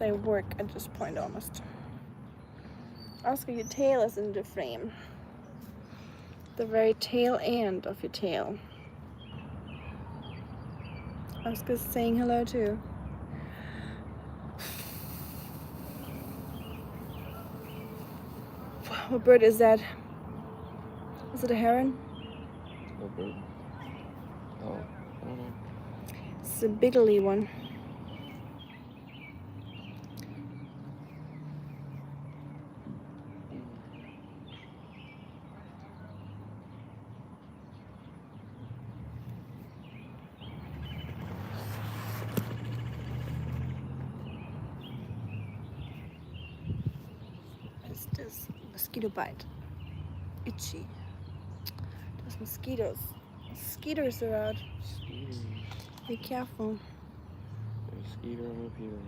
They work at this point almost. Oscar, your tail is in the frame. The very tail end of your tail. Oscar's saying hello too. What bird is that? Is it a heron? What bird? Oh, I don't know. It's a biggly one. What's this? Mosquito bite. Itchy. Those mosquitoes. Mosquitoes are out. Skeeter. Be careful. Skeeter up here.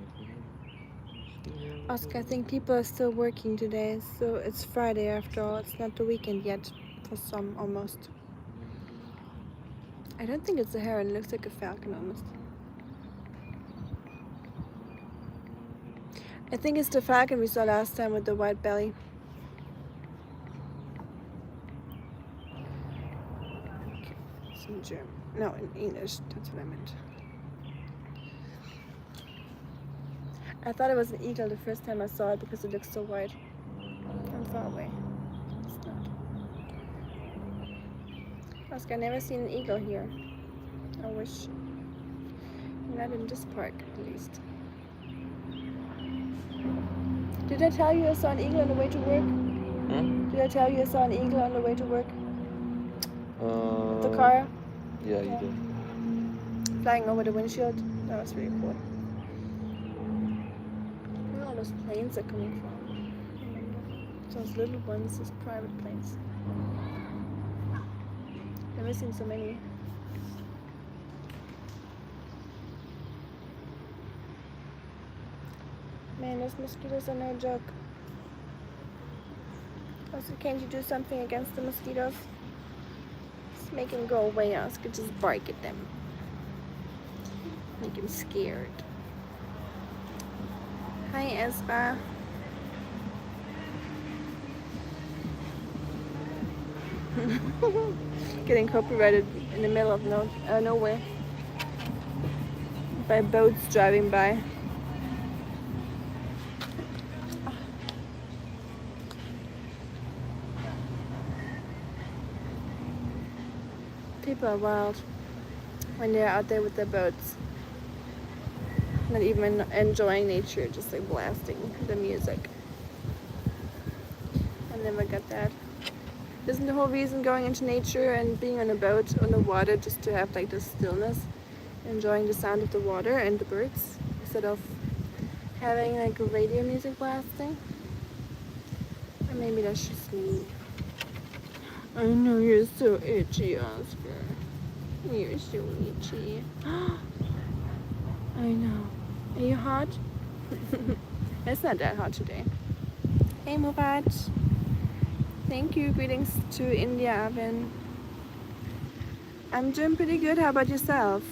Oscar, I think people are still working today, so it's Friday after all. It's not the weekend yet, for some almost. I don't think it's a heron, it looks like a falcon almost. I think it's the falcon we saw last time with the white belly. Okay, it's in German. No, in English, that's what I meant. I thought it was an eagle the first time I saw it because it looks so white. I'm far away. It's not. Oscar, I've never seen an eagle here. I wish. Not in this park, at least. Did I tell you I saw an eagle on the way to work? Did I tell you I saw an eagle on the way to work? With the car? Yeah, you did. Flying over the windshield. That was really cool. Where all those planes are coming from? Those little ones, those private planes. Never seen so many. Man, those mosquitoes are no joke. Also, can't you do something against the mosquitoes? Just make them go away, Oscar. Just bark at them. Make them scared. Hi, Espa. Getting copyrighted in the middle of nowhere by boats driving by. People are wild when they're out there with their boats. Not even enjoying nature, just like blasting the music. I never got that. Isn't the whole reason going into nature and being on a boat on the water just to have like this stillness, enjoying the sound of the water and the birds instead of having like radio music blasting? Or maybe that's just me. I know you're so itchy, Oscar. You're so itchy. I know. Are you hot? It's not that hot today. Hey, Murat. Thank you. Greetings to India, Avin. I'm doing pretty good. How about yourself?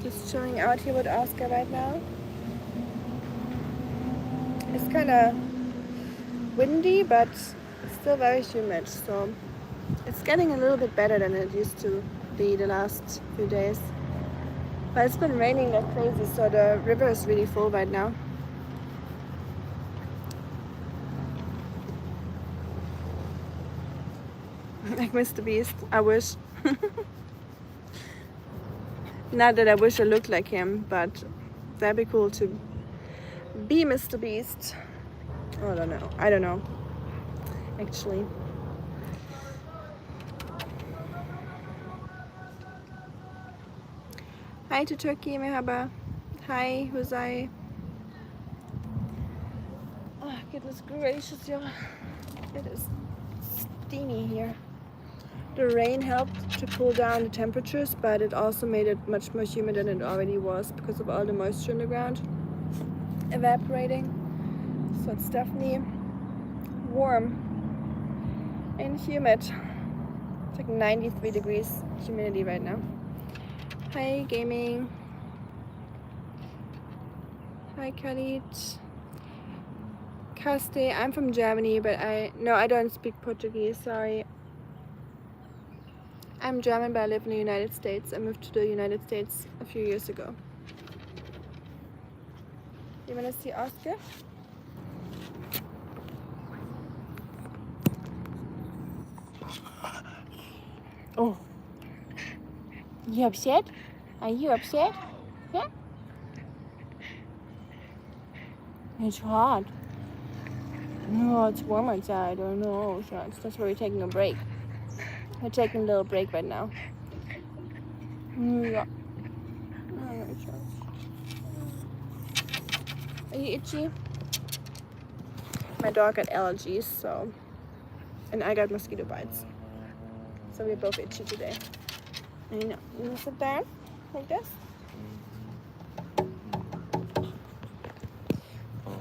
Just chilling out here with Oscar right now. It's kind of windy, but still very humid, so it's getting a little bit better than it used to be the last few days. But it's been raining like crazy, so the river is really full right now. Like Mr. Beast, I wish. Not that I wish I looked like him, but that'd be cool to be Mr. Beast. I don't know. I don't know. Actually. Hi to Turkey, merhaba. Hi, Husay. Oh, goodness gracious, y'all. It is steamy here. The rain helped to cool down the temperatures, but it also made it much more humid than it already was because of all the moisture in the ground evaporating. So it's definitely warm and humid. It's like 93 degrees humidity right now. Hi, gaming. Hi, Khalid. Caste. I'm from Germany, but I don't speak Portuguese. Sorry. I'm German, but I live in the United States. I moved to the United States a few years ago. You wanna see Oscar? Oh. You upset? Are you upset? Yeah? It's hot. No, it's warm outside. Oh no, shucks. That's why we're taking a break. We're taking a little break right now. Yeah. Alright, shucks. Are you itchy? My dog got allergies, and I got mosquito bites. So we're both itchy today. I know. You wanna sit down like this?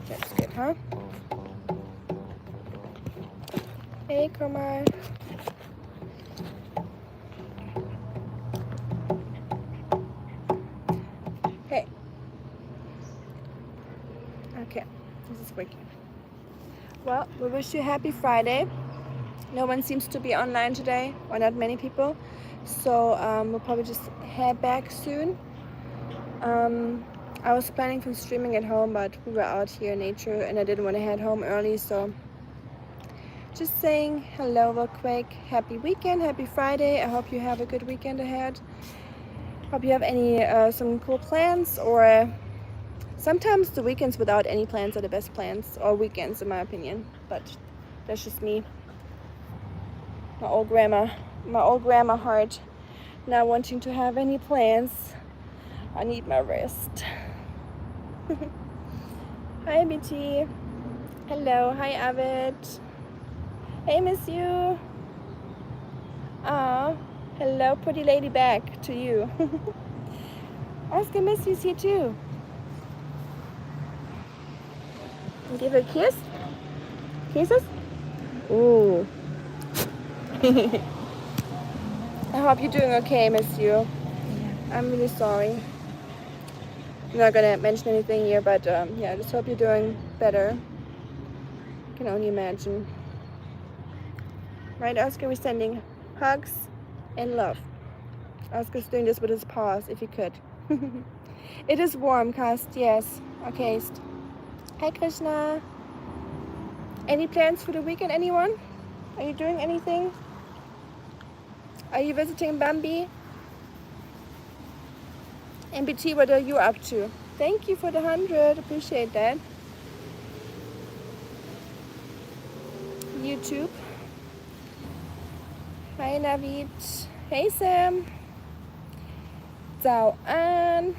That's good, huh? Hey, Kumar. Hey. Okay, this is working. Well, we wish you a happy Friday. No one seems to be online today, or not many people. So we'll probably just head back soon. I was planning for streaming at home, but we were out here in nature and I didn't want to head home early, so just saying hello real quick. Happy weekend, happy Friday. I hope you have a good weekend ahead. Hope you have some cool plans, or sometimes the weekends without any plans are the best plans, or weekends in my opinion, but that's just me. My old grandma heart not wanting to have any plans. I need my rest. Hi BT. Hello, hi Avid. Hey, miss you. Aw, hello pretty lady back to you. Oscar miss you's here too. Give her a kiss. Kisses? Ooh. I hope you're doing okay, miss you. I'm really sorry. I'm not gonna mention anything here, but yeah, I just hope you're doing better. I can only imagine. Right, Oscar? We're sending hugs and love. Oscar's doing this with his paws, if he could. It is warm, Cast, yes. Okay. Hi, Krishna. Any plans for the weekend, anyone? Are you doing anything? Are you visiting Bambi? MBT, what are you up to? Thank you for the 100. Appreciate that. YouTube. Hi, Navid. Hey, Sam. 早安。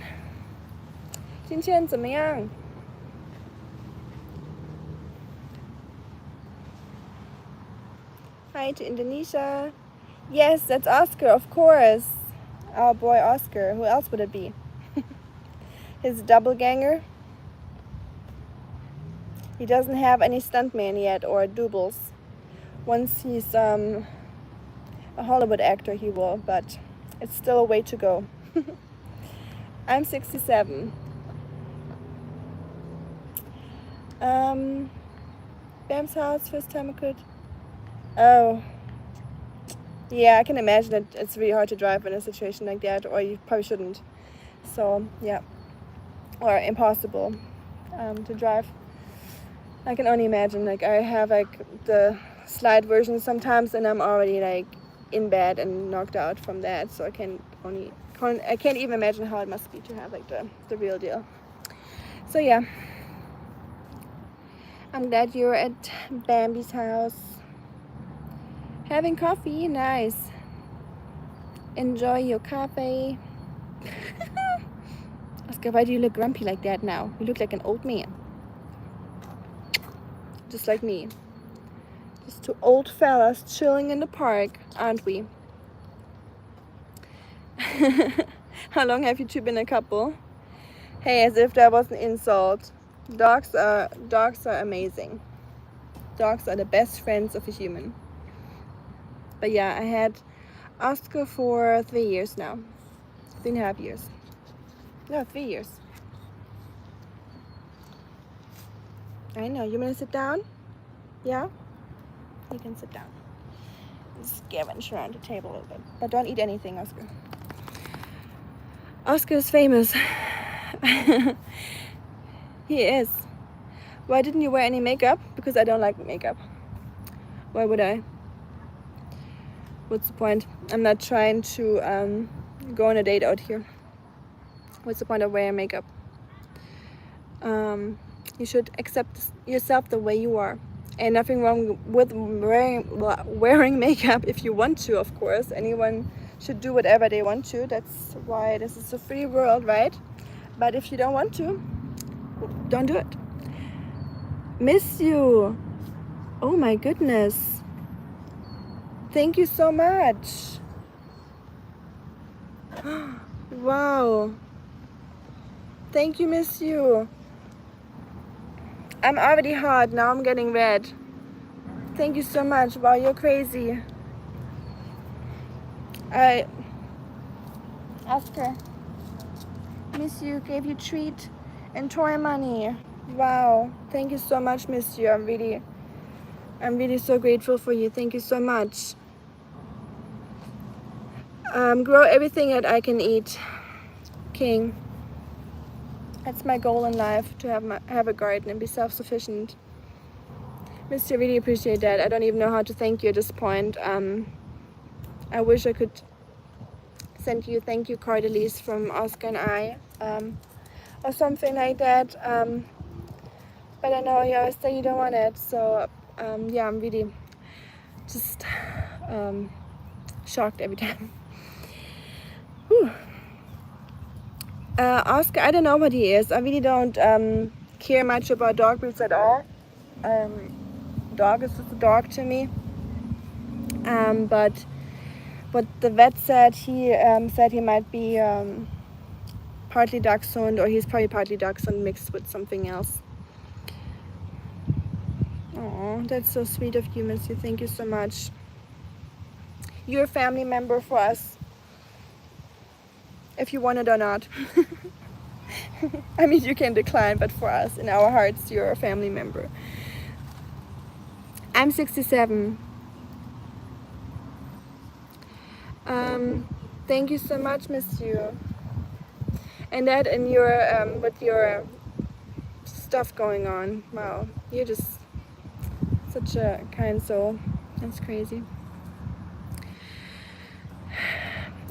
今天怎么样？ Hi to Indonesia. Yes, that's Oscar, of course. Our boy Oscar. Who else would it be? His doppelganger. He doesn't have any stuntman yet or doubles. Once he's a Hollywood actor, he will, but it's still a way to go. I'm 67. Bam's house, first time I could. Oh. Yeah, I can imagine that it's really hard to drive in a situation like that, or you probably shouldn't. So, yeah. Or impossible to drive. I can only imagine. Like, I have like the slide version sometimes, and I'm already like in bed and knocked out from that. So I can't even imagine how it must be to have like the real deal. So yeah, I'm glad you're at Bambi's house having coffee. Nice. Enjoy your coffee. Oscar, why do you look grumpy like that now? You look like an old man. Just like me. Just two old fellas chilling in the park, aren't we? How long have you two been a couple? Hey, as if that was an insult. Dogs are amazing. Dogs are the best friends of a human. But yeah, I had Oscar for 3 years now. 3.5 years. No, 3 years. I know. You want to sit down? Yeah? You can sit down. Scavenge around the table a little bit. But don't eat anything, Oscar. Oscar is famous. He is. Why didn't you wear any makeup? Because I don't like makeup. Why would I? What's the point? I'm not trying to go on a date out here. What's the point of wearing makeup? You should accept yourself the way you are. And nothing wrong with wearing makeup if you want to, of course. Anyone should do whatever they want to. That's why this is a free world, right? But if you don't want to, don't do it. Miss you. Oh my goodness. Thank you so much. Wow. Thank you, miss you. I'm already hot, now I'm getting red. Thank you so much. Wow, you're crazy. Oscar, miss you, gave you treat and toy money. Wow, thank you so much, miss you. I'm really so grateful for you. Thank you so much. Grow everything that I can eat, King. That's my goal in life, to have a garden and be self-sufficient. Miss you, really appreciate that. I don't even know how to thank you at this point. I wish I could send you thank you card at least from Oscar and I, or something like that. But I know you always say you don't want it. So yeah, I'm really just shocked every time. Whew. Oscar, I don't know what he is. I really don't care much about dog breeds at all. Dog is just a dog to me. But what the vet said, he said he might be partly dachshund, or he's probably partly dachshund mixed with something else. Oh, that's so sweet of you, Miss you. Thank you so much. You're a family member for us, if you want it or not. I mean, you can decline, but for us, in our hearts, you're a family member. I'm 67. Thank you so much, Miss you. And that, and your with your stuff going on. Wow, you're just such a kind soul. That's crazy.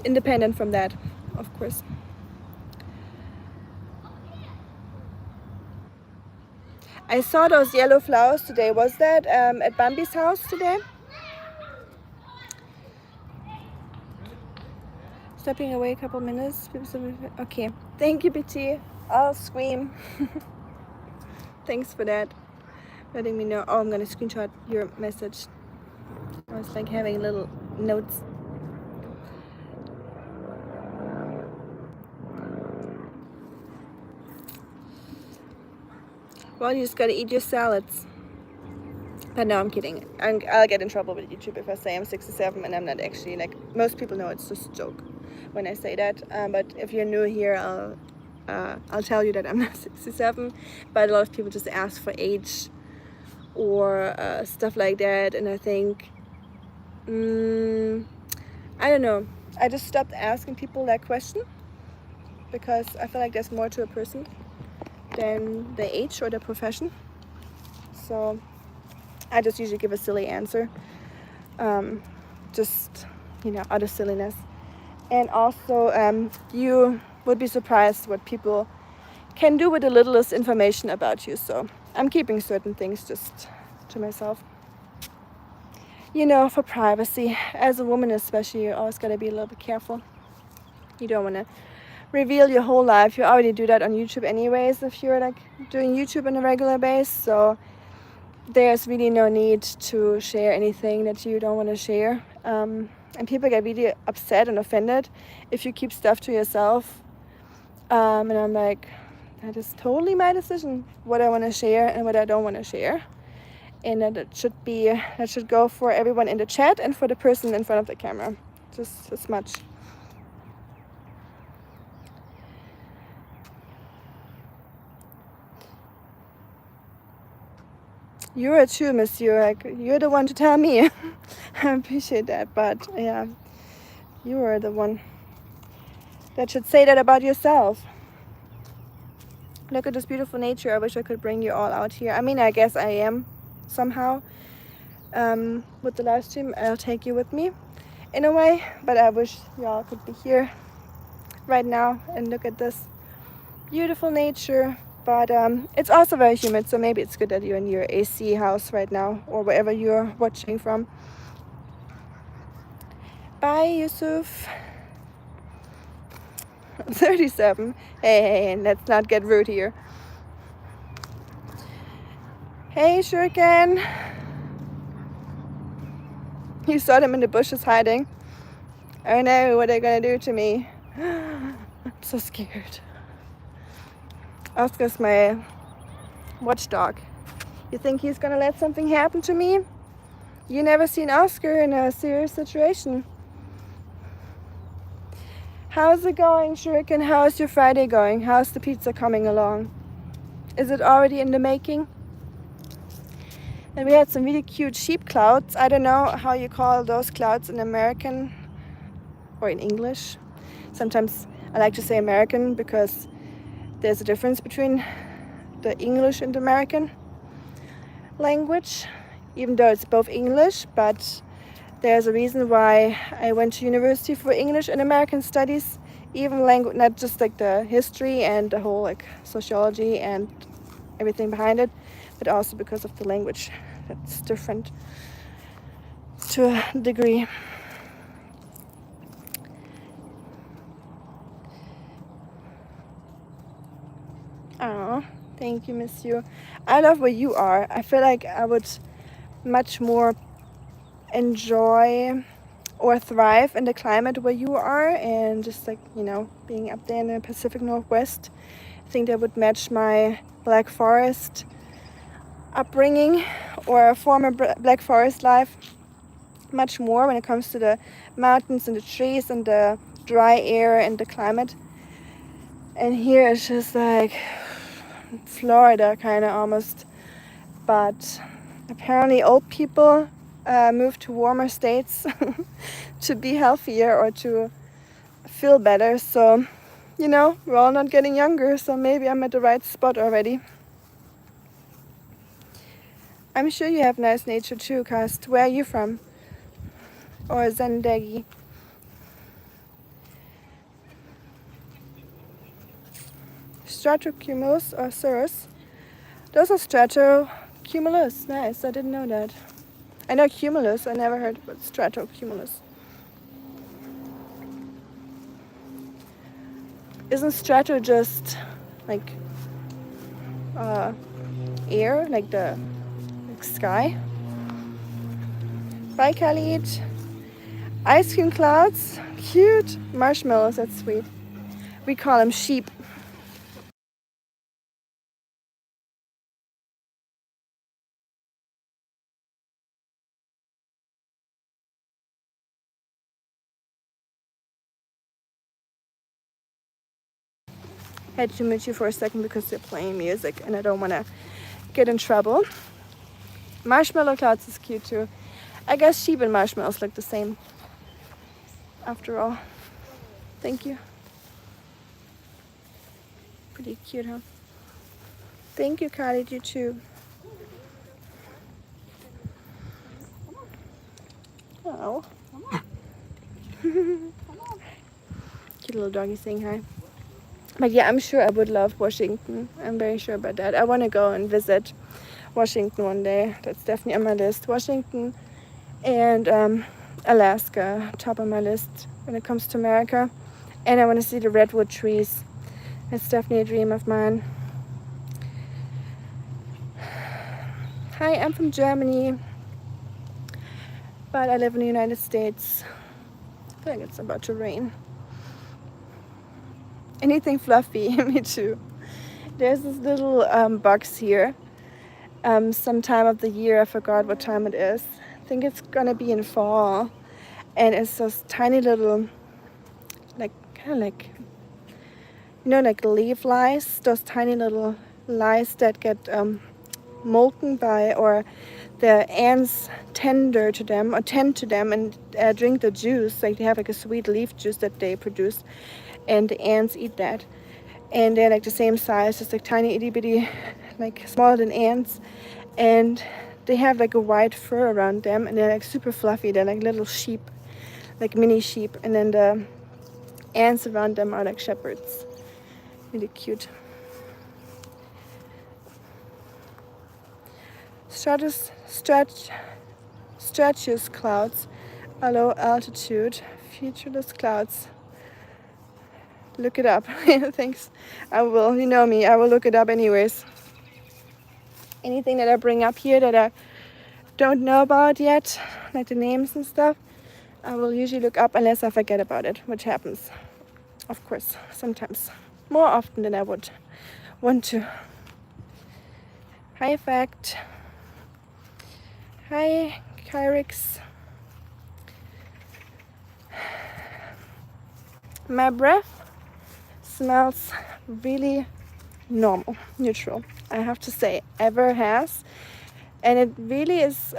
Independent from that, of course. I saw those yellow flowers today. Was that at Bambi's house today? Stepping away a couple minutes. Okay. Thank you, BT. I'll scream. Thanks for that. Letting me know. Oh, I'm gonna screenshot your message. I was like having little notes. Well, you just gotta eat your salads. But no, I'm kidding. I'll get in trouble with YouTube if I say I'm 67 and I'm not actually. Like, most people know it's just a joke when I say that. But if you're new here, I'll tell you that I'm not 67. But a lot of people just ask for age or stuff like that, and I think, I don't know. I just stopped asking people that question because I feel like there's more to a person than the age or the profession. So I just usually give a silly answer, just, out of silliness. And also, you would be surprised what people can do with the littlest information about you. So I'm keeping certain things just to myself. For privacy. As a woman especially, you always gotta be a little bit careful. You don't want to reveal your whole life. You already do that on YouTube anyways if you're like doing YouTube on a regular basis. So there's really no need to share anything that you don't want to share. And people get really upset and offended if you keep stuff to yourself. And I'm like, that is totally my decision, what I want to share and what I don't want to share. And that should go for everyone in the chat and for the person in front of the camera. Just as much. You are too, Monsieur. Like, you're the one to tell me. I appreciate that, but yeah, you are the one that should say that about yourself. Look at this beautiful nature. I wish I could bring you all out here. I mean, I guess I am somehow. With the live stream, I'll take you with me in a way, but I wish y'all could be here right now and look at this beautiful nature. But it's also very humid, so maybe it's good that you're in your AC house right now or wherever you're watching from. Bye, Yusuf. 37. Hey, let's not get rude here. Hey, Shuriken. You saw them in the bushes hiding. Oh no, what are they gonna do to me? I'm so scared. Oscar's my watchdog. You think he's gonna let something happen to me? You never seen Oscar in a serious situation. How's it going, Shuriken? How's your Friday going? How's the pizza coming along? Is it already in the making? And we had some really cute sheep clouds. I don't know how you call those clouds in American or in English. Sometimes I like to say American because there's a difference between the English and American language, even though it's both English, but there's a reason why I went to university for English and American studies, even language, not just like the history and the whole like sociology and everything behind it, but also because of the language that's different to a degree. Oh, thank you, Monsieur. I love where you are. I feel like I would much more enjoy or thrive in the climate where you are, and just like, you know, being up there in the Pacific Northwest. I think that would match my Black Forest upbringing or former Black Forest life much more when it comes to the mountains and the trees and the dry air and the climate. And here it's just like Florida kind of almost, but apparently old people move to warmer states to be healthier or to feel better. So, you know, we're all not getting younger, so maybe I'm at the right spot already. I'm sure you have nice nature too, Cast. Where are you from? Or Zendegi? Stratocumulus or cirrus? Those are stratocumulus. Nice, I didn't know that. I know cumulus, I never heard about stratocumulus. Isn't strato just like air, like the sky? Bye, Khalid. Ice cream clouds, cute. Marshmallows, that's sweet. We call them sheep. Had to mute you for a second because they're playing music and I don't want to get in trouble. Marshmallow clouds is cute too. I guess sheep and marshmallows look the same after all. Thank you. Pretty cute, huh? Thank you, Khalid, you too. Oh. Cute little doggy saying hi. But yeah, I'm sure I would love Washington. I'm very sure about that. I want to go and visit Washington one day. That's definitely on my list. Washington and Alaska, top of my list when it comes to America. And I want to see the redwood trees. That's definitely a dream of mine. Hi, I'm from Germany, but I live in the United States. I feel like it's about to rain. Anything fluffy, me too. There's this little box here. Some time of the year, I forgot what time it is. I think it's gonna be in fall. And it's those tiny little, like, kind of like, you know, like leaf lice. Those tiny little lice that get molten by, or the ants tend to them and drink the juice. Like they have like a sweet leaf juice that they produce, and the ants eat that. And they're like the same size, just like tiny itty bitty, like smaller than ants. And they have like a white fur around them, and they're like super fluffy. They're like little sheep, like mini sheep. And then the ants around them are like shepherds. Really cute. Stratus clouds, a low altitude, featureless clouds. Look it up. Thanks. I will. You know me. I will look it up anyways. Anything that I bring up here that I don't know about yet, like the names and stuff, I will usually look up unless I forget about it, which happens, of course, sometimes. More often than I would want to. Hi, Fact. Hi, Kyrix. My breath smells really normal, neutral, I have to say, ever has. And it really is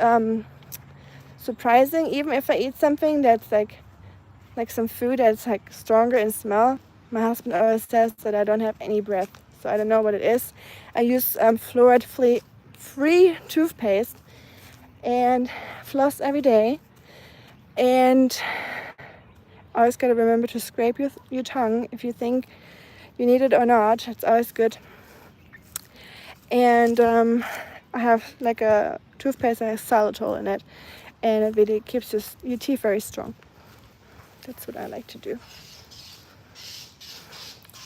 surprising, even if I eat something that's like some food that's like stronger in smell. My husband always says that I don't have any breath, so I don't know what it is. I use fluoride-free toothpaste and floss every day, and always gotta remember to scrape your tongue if you think you need it or not. It's always good. And I have like a toothpaste that has xylitol in it, and it really keeps your teeth very strong. That's what I like to do.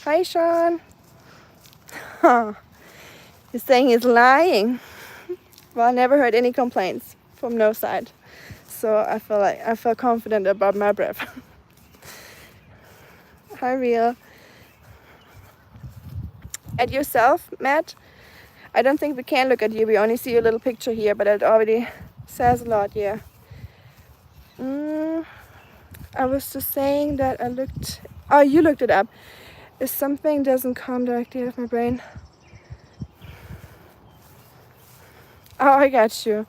Hi, Sean. He's saying he's lying. Well, I never heard any complaints from no side, so I feel confident about my breath. Hi, Real. At yourself, Matt? I don't think we can look at you. We only see your little picture here, but it already says a lot. Yeah. I was just saying that I looked. Oh, you looked it up. If something doesn't come directly out of my brain. Oh, I got you.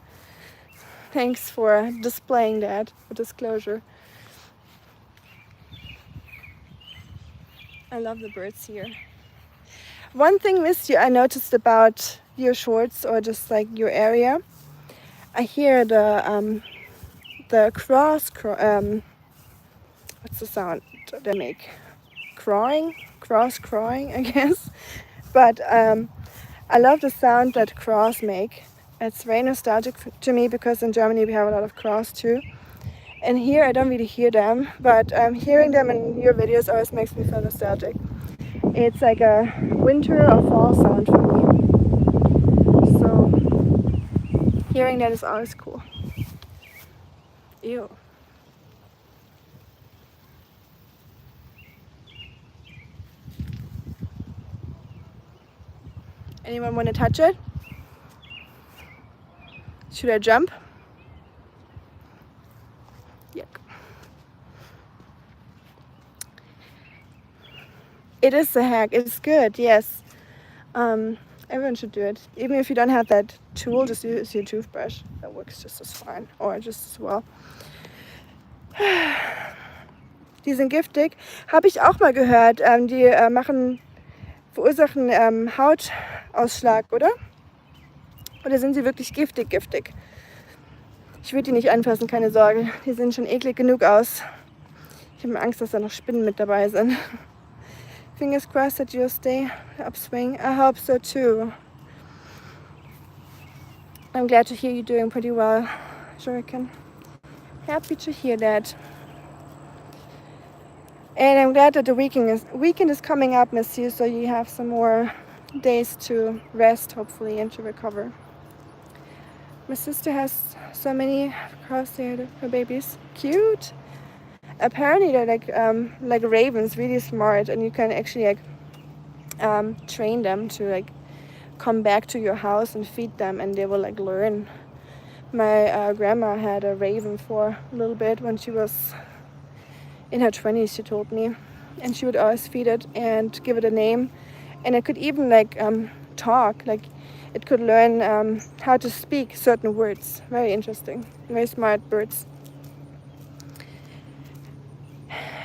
Thanks for displaying that, for disclosure. I love the birds here. One thing, Miss you, I noticed about your shorts, or just like your area. I hear the cross. What's the sound they make? Cross crowing, I guess. But I love the sound that crows make. It's very nostalgic to me, because in Germany we have a lot of crows too. And here I don't really hear them, but hearing them in your videos always makes me feel nostalgic. It's like a winter or fall sound for me. So hearing that is always cool. Ew. Anyone want to touch it? Should I jump? Yuck. It is a hack. It's good, yes. Everyone should do it. Even if you don't have that tool, just use your toothbrush. That works just as fine, or just as well. Die sind giftig. Habe ich auch mal gehört. Die verursachen Hautausschlag, oder? Oder sind sie wirklich giftig? Ich würde die nicht anfassen, keine Sorge. Die sehen schon eklig genug aus. Ich habe Angst, dass da noch Spinnen mit dabei sind. Fingers crossed that you'll stay upswing. I hope so too. I'm glad to hear you're doing pretty well, Shuriken. Happy to hear that. And I'm glad that the weekend is coming up, Miss you, so you have some more days to rest, hopefully, and to recover. My sister has so many cross-haired her babies. Cute. Apparently they're like ravens, really smart, and you can actually train them to come back to your house and feed them, and they will learn. My grandma had a raven for a little bit when she was in her 20s, she told me, and she would always feed it and give it a name, and it could even talk. Like it could learn how to speak certain words. Very interesting. Very smart birds.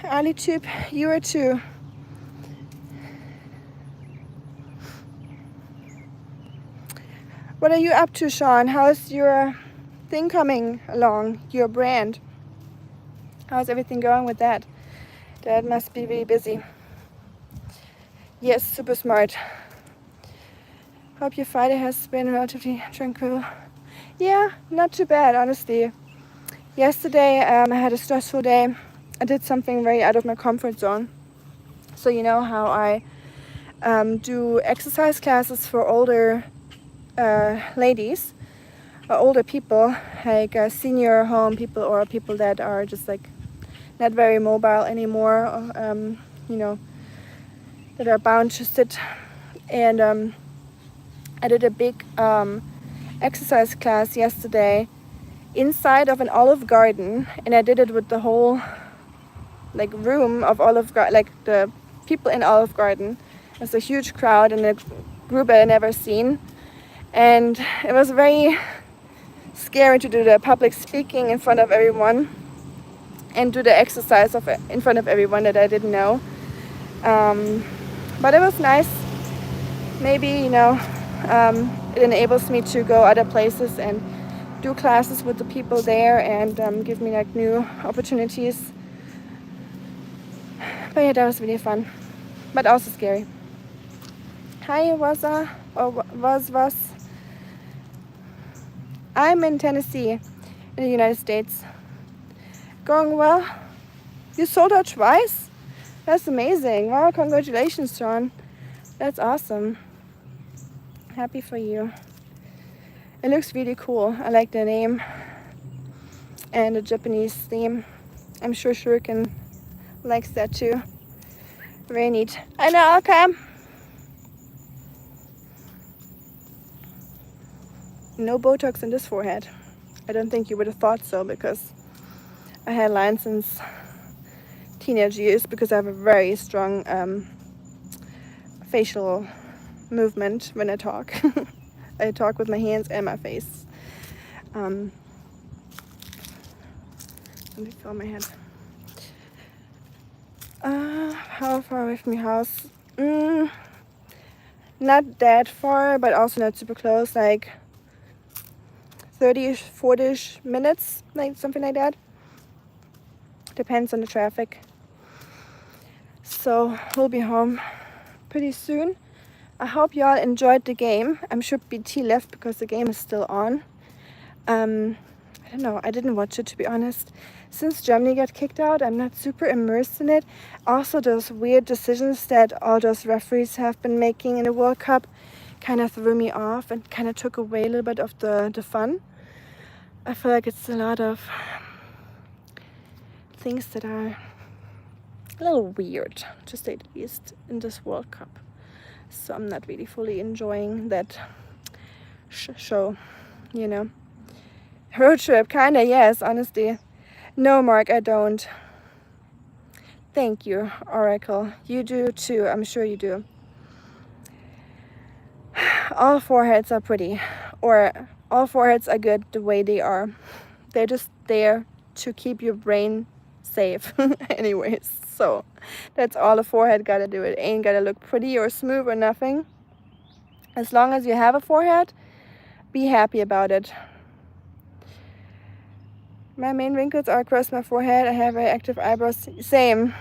Ali Tube, you are too. What are you up to, Sean? How's your thing coming along? Your brand? How's everything going with that? That must be really busy. Yes, super smart. Hope your Friday has been relatively tranquil. Yeah, not too bad, honestly. Yesterday, I had a stressful day. I did something very out of my comfort zone. So you know how I do exercise classes for older ladies, or older people, like senior home people or people that are just like not very mobile anymore, you know, that are bound to sit. And I did a big exercise class yesterday inside of an Olive Garden, and I did it with the whole like room of Olive Garden, like the people in Olive Garden. It was a huge crowd and a group I had never seen, and it was very scary to do the public speaking in front of everyone and do the exercise in front of everyone that I didn't know. But it was nice. Maybe, you know, it enables me to go other places and do classes with the people there and give me like new opportunities. But yeah, that was really fun, but also scary. Hi, Waza, or was. I'm in Tennessee, in the United States. Going well. You sold out twice? That's amazing. Wow, congratulations, Sean. That's awesome. Happy for you. It looks really cool. I like the name and the Japanese theme. I'm sure Shuriken likes that too. Very neat. I know, okay. No Botox in this forehead. I don't think you would have thought so, because I had lines since teenage years, because I have a very strong facial movement when I talk. I talk with my hands and my face. Let me fill my head. How far away from your house? Not that far, but also not super close, like 30-ish, 40-ish minutes, like something like that. Depends on the traffic. So we'll be home pretty soon. I hope y'all enjoyed the game. I'm sure BT left because the game is still on. I don't know, I didn't watch it, to be honest. Since Germany got kicked out, I'm not super immersed in it. Also, those weird decisions that all those referees have been making in the World Cup kind of threw me off and kind of took away a little bit of the fun. I feel like it's a lot of things that are a little weird, to say the least, in this World Cup. So I'm not really fully enjoying that show, you know. Road trip, kinda, yes, honestly. No, Mark, I don't. Thank you, Oracle. You do too, I'm sure you do. All foreheads are pretty, or all foreheads are good the way they are. They're just there to keep your brain safe anyways. So that's all a forehead gotta do. It ain't gotta look pretty or smooth or nothing. As long as you have a forehead, be happy about it. My main wrinkles are across my forehead. I have very active eyebrows. Same.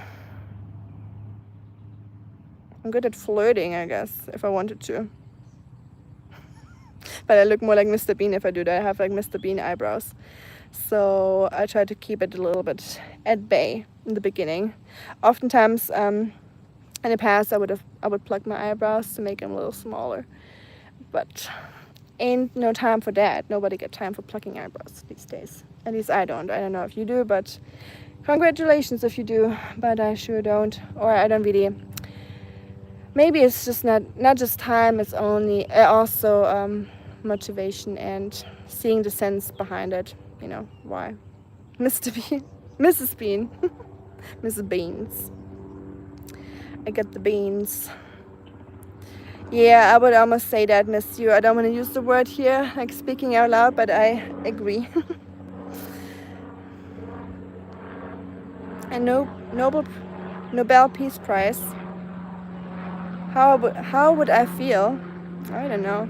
I'm good at flirting, I guess, if I wanted to. But I look more like Mr. Bean if I do that. I have like Mr. Bean eyebrows. So I try to keep it a little bit at bay in the beginning. Oftentimes, in the past, I would pluck my eyebrows to make them a little smaller. But ain't no time for that. Nobody got time for plucking eyebrows these days. At least I don't. I don't know if you do, but congratulations if you do. But I sure don't. Or I don't really. Maybe it's just not just time. It's only also motivation and seeing the sense behind it. You know why? Mr. Bean, Mrs. Bean, Mrs. Beans. I get the beans. Yeah, I would almost say that, miss you. I don't want to use the word here, like speaking out loud, but I agree. And Nobel Peace Prize. How would I feel? I don't know.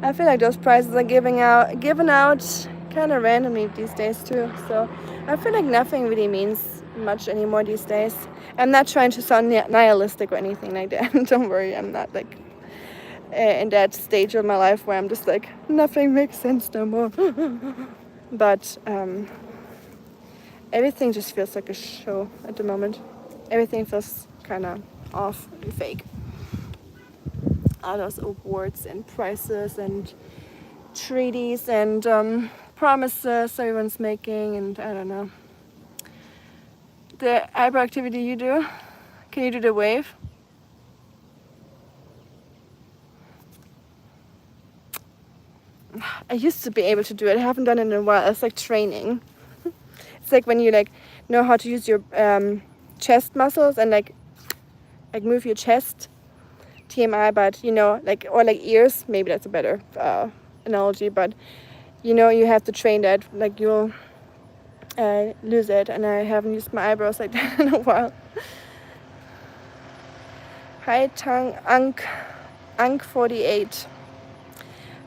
I feel like those prizes are given out kind of randomly these days too. So I feel like nothing really means much anymore these days. I'm not trying to sound nihilistic or anything like that. Don't worry, I'm not like in that stage of my life where I'm just like nothing makes sense no more. But everything just feels like a show at the moment. Everything feels kind of off and fake. All those awards and prizes and treaties and promises everyone's making, and I don't know. The eyebrow activity you do, can you do the wave? I used to be able to do it. I haven't done it in a while. It's like training. It's like when you like know how to use your chest muscles and like move your chest, TMI, but you know, like, or like ears, maybe that's a better analogy, but you know, you have to train that, like you'll lose it, and I haven't used my eyebrows like that in a while. Hi Tang Ank 48.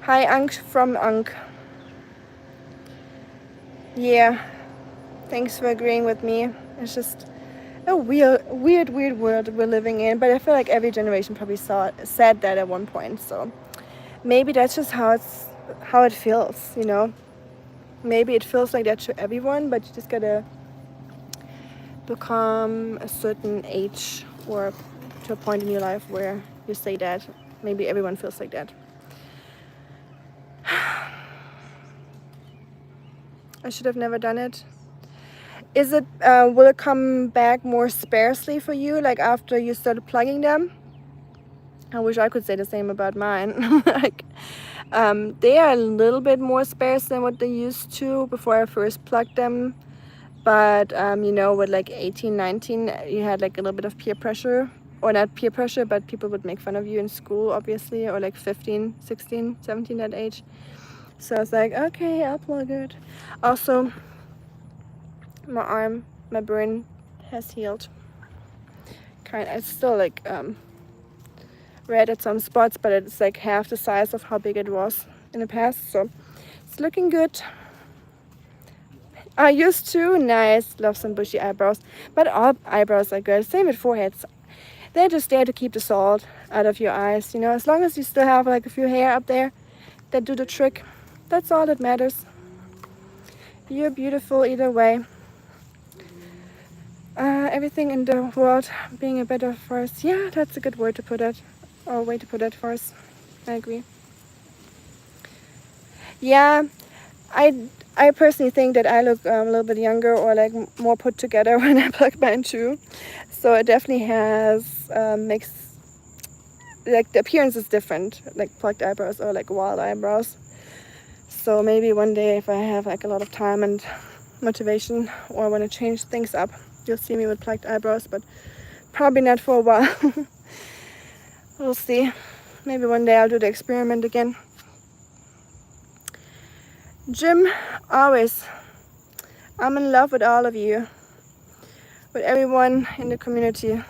Hi Ank from Ank. Yeah, thanks for agreeing with me. It's just a weird world we're living in, but I feel like every generation probably said that at one point. So maybe that's just how it feels, you know. Maybe it feels like that to everyone, but you just gotta become a certain age or to a point in your life where you say that. Maybe everyone feels like that. I should have never done it. Is it will it come back more sparsely for you, like after you started plugging them? I wish I could say the same about mine. Like they are a little bit more sparse than what they used to before I first plugged them. But you know, with like 18, 19, you had like a little bit of peer pressure, or not peer pressure, but people would make fun of you in school, obviously, or like 15, 16, 17, that age. So I was like, okay, I'll plug it. Also, my brain has healed. It's still like red at some spots, but it's like half the size of how big it was in the past. So it's looking good. I used to. Nice. Love some bushy eyebrows. But all eyebrows are good. Same with foreheads. They're just there to keep the salt out of your eyes. You know, as long as you still have like a few hair up there that do the trick. That's all that matters. You're beautiful either way. Everything in the world being a better force. Yeah, that's a good word to put it. Or way to put it, force. I agree. Yeah, I personally think that I look a little bit younger or like more put together when I plug mine too. So it definitely has makes like the appearance is different, like plucked eyebrows or like wild eyebrows. So maybe one day if I have like a lot of time and motivation or want to change things up, you'll see me with plucked eyebrows, but probably not for a while. We'll see. Maybe one day I'll do the experiment again. Jim, always. I'm in love with all of you, with everyone in the community.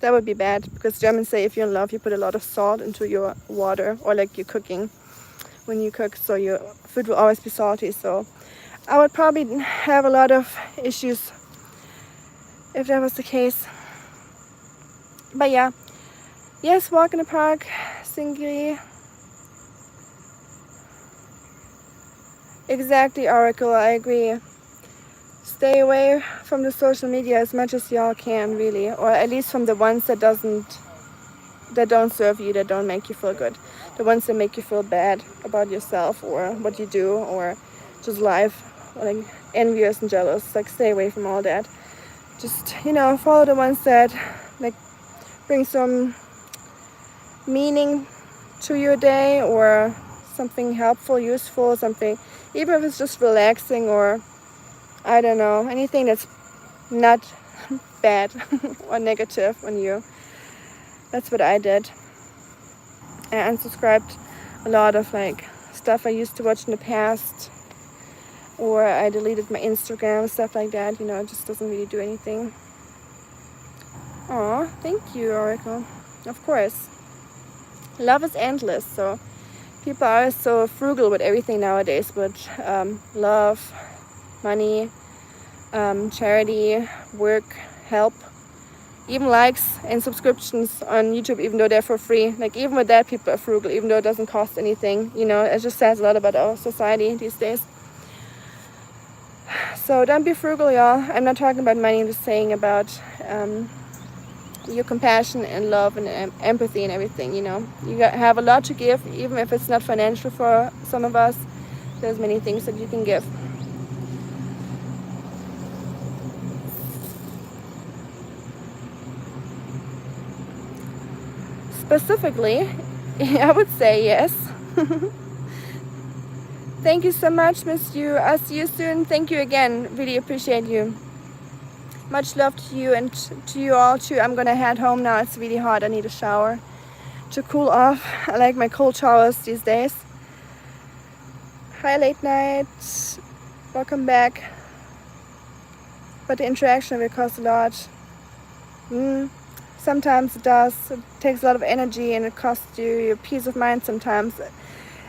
That would be bad, because Germans say if you're in love, you put a lot of salt into your water, or like you're cooking when you cook, so your food will always be salty. So I would probably have a lot of issues if that was the case. But yeah, yes, walk in the park, Singri. Exactly, Oracle, I agree. Stay away from the social media as much as y'all can, really, or at least from the ones that don't serve you, that don't make you feel good, the ones that make you feel bad about yourself or what you do or just life, or like envious and jealous. Like, stay away from all that. Just, you know, follow the ones that like bring some meaning to your day, or something helpful, useful, something, even if it's just relaxing, or I don't know, anything that's not bad or negative on you. That's what I did. I unsubscribed a lot of like stuff I used to watch in the past, or I deleted my Instagram, stuff like that. You know, it just doesn't really do anything. Aw, thank you, Oracle. Of course. Love is endless, so people are so frugal with everything nowadays, with love, money, charity, work, help, even likes and subscriptions on YouTube, even though they're for free. Like, even with that, people are frugal, even though it doesn't cost anything. You know, it just says a lot about our society these days. So don't be frugal, y'all. I'm not talking about money, I'm just saying about your compassion and love and empathy and everything. You know, you have a lot to give, even if it's not financial for some of us. There's many things that you can give. Specifically, I would say yes. Thank you so much, miss you. I'll see you soon. Thank you again. Really appreciate you. Much love to you and to you all too. I'm gonna head home now. It's really hot. I need a shower to cool off. I like my cold showers these days. Hi, late night. Welcome back. But the interaction will cost a lot. Sometimes it does. It takes a lot of energy and it costs you your peace of mind sometimes.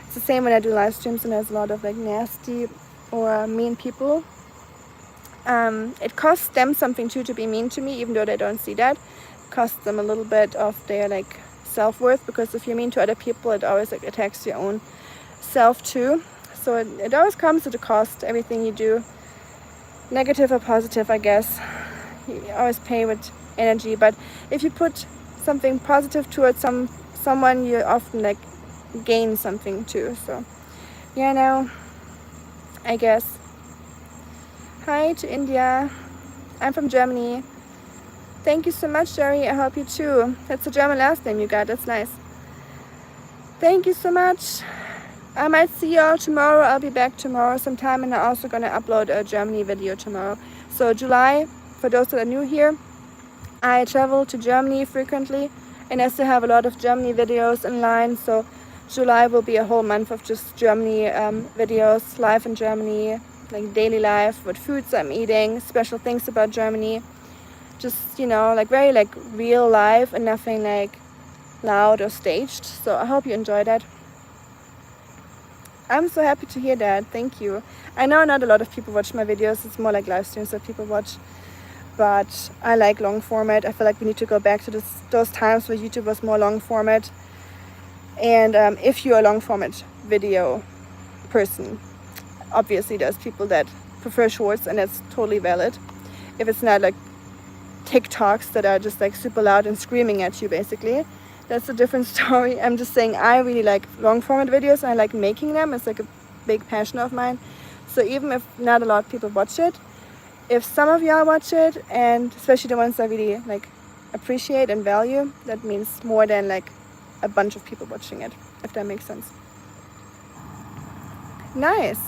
It's the same when I do live streams and there's a lot of like nasty or mean people. It costs them something too to be mean to me, even though they don't see that. It costs them a little bit of their like self-worth, because if you're mean to other people, it always like attacks your own self too. So it always comes at a cost, everything you do, negative or positive, I guess. You always pay with energy, but if you put something positive towards someone, you often like gain something too. So yeah, no, I guess. Hi to India. I'm from Germany. Thank you so much, Jerry. I hope you too. That's a German last name you got. That's nice. Thank you so much. I might see y'all tomorrow. I'll be back tomorrow sometime, and I'm also gonna upload a Germany video tomorrow. So July, for those that are new here, I travel to Germany frequently, and I still have a lot of Germany videos in line. So July will be a whole month of just Germany videos, live in Germany, like daily life, what foods I'm eating, special things about Germany. Just, you know, like very like real life and nothing like loud or staged. So I hope you enjoy that. I'm so happy to hear that. Thank you. I know not a lot of people watch my videos. It's more like live streams that people watch. But I like long format. I feel like we need to go back to those times where YouTube was more long format. And if you're a long format video person, obviously there's people that prefer shorts, and that's totally valid. If it's not like TikToks that are just like super loud and screaming at you, basically, that's a different story. I'm just saying I really like long format videos, and I like making them. It's like a big passion of mine. So even if not a lot of people watch it, if some of y'all watch it, and especially the ones I really like appreciate and value, that means more than like a bunch of people watching it, if that makes sense. Nice.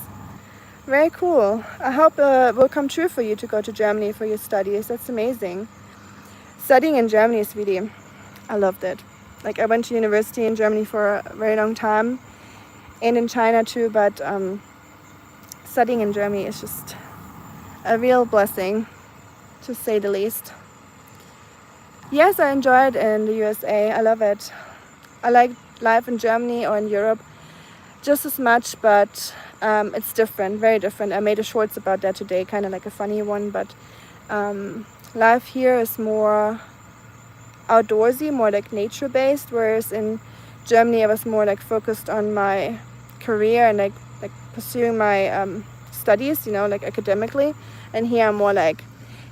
Very cool. I hope it will come true for you to go to Germany for your studies. That's amazing. Studying in Germany is really, I loved it. Like, I went to university in Germany for a very long time, and in China too, but studying in Germany is just a real blessing, to say the least. Yes, I enjoy it in the USA. I love it. I like life in Germany or in Europe just as much, but it's different, very different. I made a shorts about that today, kind of like a funny one, but life here is more outdoorsy, more like nature based, whereas in Germany I was more like focused on my career and like pursuing my studies, you know, like academically. And here I'm more like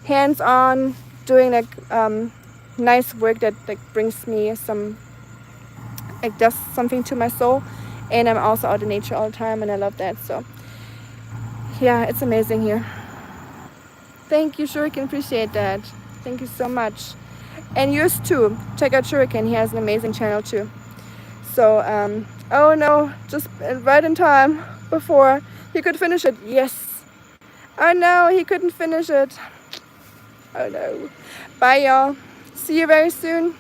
hands-on, doing like nice work that like brings me some, like does something to my soul. And I'm also out in nature all the time, and I love that. So yeah, it's amazing here. Thank you, Shuriken. Appreciate that. Thank you so much. And yours too. Check out Shuriken. He has an amazing channel too. So oh no, just right in time before he could finish it. Yes. Oh no, he couldn't finish it. Oh no. Bye y'all. See you very soon.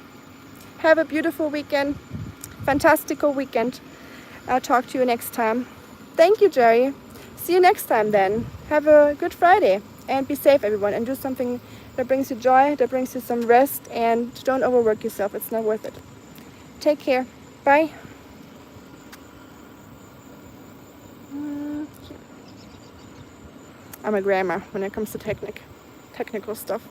Have a beautiful weekend. Fantastical weekend. I'll talk to you next time. Thank you, Jerry. See you next time then. Have a good Friday and be safe, everyone, and do something that brings you joy, that brings you some rest, and don't overwork yourself. It's not worth it. Take care. Bye. I'm a grammar when it comes to technical stuff.